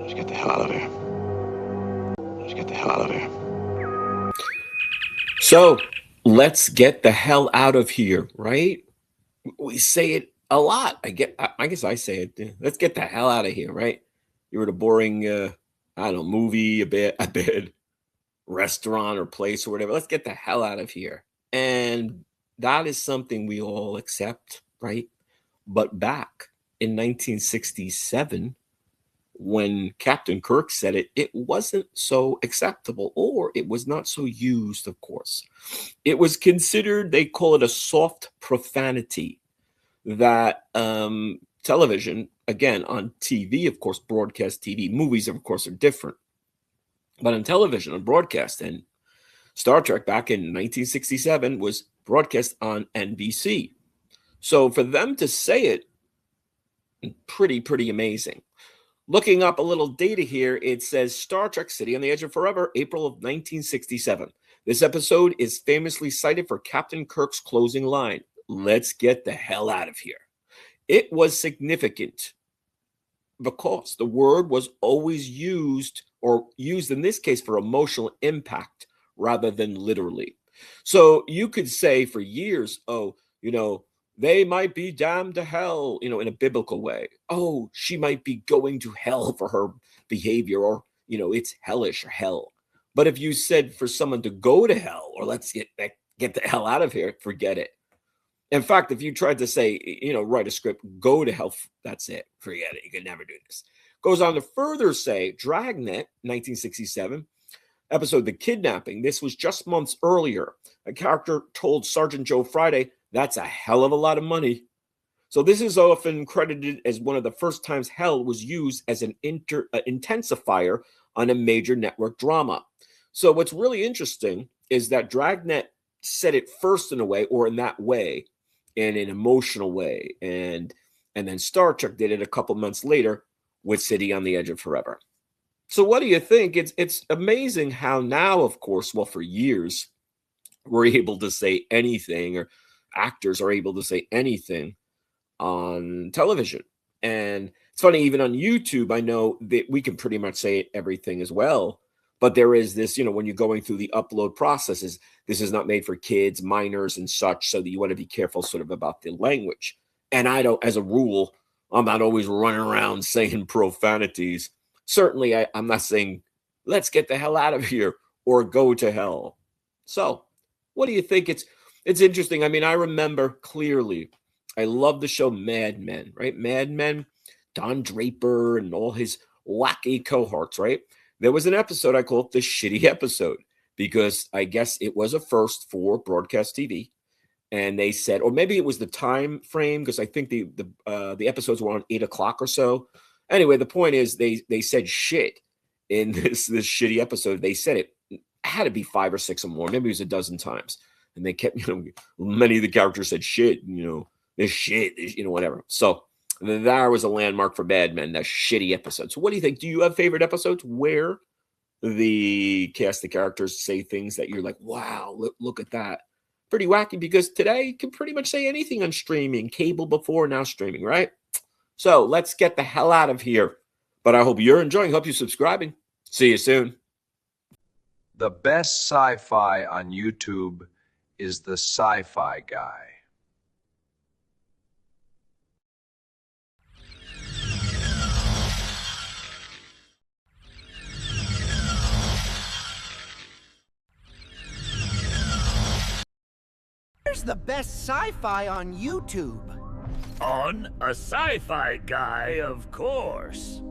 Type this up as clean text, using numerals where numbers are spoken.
Let's get the hell out of here. Let's get the hell out of here. So let's get the hell out of here, right? We say it a lot. I guess I say it. Let's get the hell out of here, right? You're at a boring, I don't know, movie, a bed, restaurant or place or whatever. Let's get the hell out of here. And that is something we all accept, right? But back in 1967, when Captain Kirk said it, it wasn't so acceptable, or it was not so used, of course. It was considered, they call it a soft profanity, that television, again, on TV, of course, broadcast TV, movies, of course, are different. But on television, on broadcast, and Star Trek back in 1967 was broadcast on NBC. So for them to say it, pretty amazing. Looking up a little data here, it says Star Trek City on the Edge of Forever, April of 1967. This episode is famously cited for Captain Kirk's closing line, "Let's get the hell out of here." It was significant because the word was always used, or used in this case, for emotional impact rather than literally. So you could say for years, oh, they might be damned to hell, in a biblical way. Oh, she might be going to hell for her behavior, or, it's hellish or hell. But if you said for someone to go to hell, or let's get the hell out of here, forget it. In fact, if you tried to say, write a script, go to hell, that's it. Forget it. You could never do this. Goes on to further say, Dragnet, 1967, episode The Kidnapping. This was just months earlier. A character told Sergeant Joe Friday, "That's a hell of a lot of money." So this is often credited as one of the first times hell was used as an intensifier on a major network drama. So what's really interesting is that Dragnet said it first in a way, or in that way, in an emotional way. And then Star Trek did it a couple months later with City on the Edge of Forever. So what do you think? It's amazing how now, of course, well, for years, we're able to say anything, or actors are able to say anything on television. And it's funny, even on YouTube, I know that we can pretty much say everything as well. But there is this, when you're going through the upload processes, this is not made for kids, minors, and such, so that you want to be careful sort of about the language. And I don't, as a rule, I'm not always running around saying profanities. Certainly, I'm not saying, let's get the hell out of here, or go to hell. So what do you think? It's interesting. I mean, I remember clearly, I love the show Mad Men, right? Mad Men, Don Draper and all his wacky cohorts, right? There was an episode, I call it the shitty episode, because I guess it was a first for broadcast TV. And they said, or maybe it was the time frame, because I think the episodes were on 8 o'clock or so. Anyway, the point is they said shit in this shitty episode. They said it had to be 5 or 6 or more. Maybe it was a dozen times. And they kept, many of the characters said shit, this shit, whatever. So that was a landmark for Mad Men, that shitty episode. So what do you think? Do you have favorite episodes where the cast of characters say things that you're like, wow, look at that? Pretty wacky, because today you can pretty much say anything on streaming, cable before, now streaming, right? So let's get the hell out of here. But I hope you're enjoying. Hope you're subscribing. See you soon. The best sci-fi on YouTube is the Sci-Fi Guy. Where's the best sci-fi on YouTube? On a Sci-Fi Guy, of course.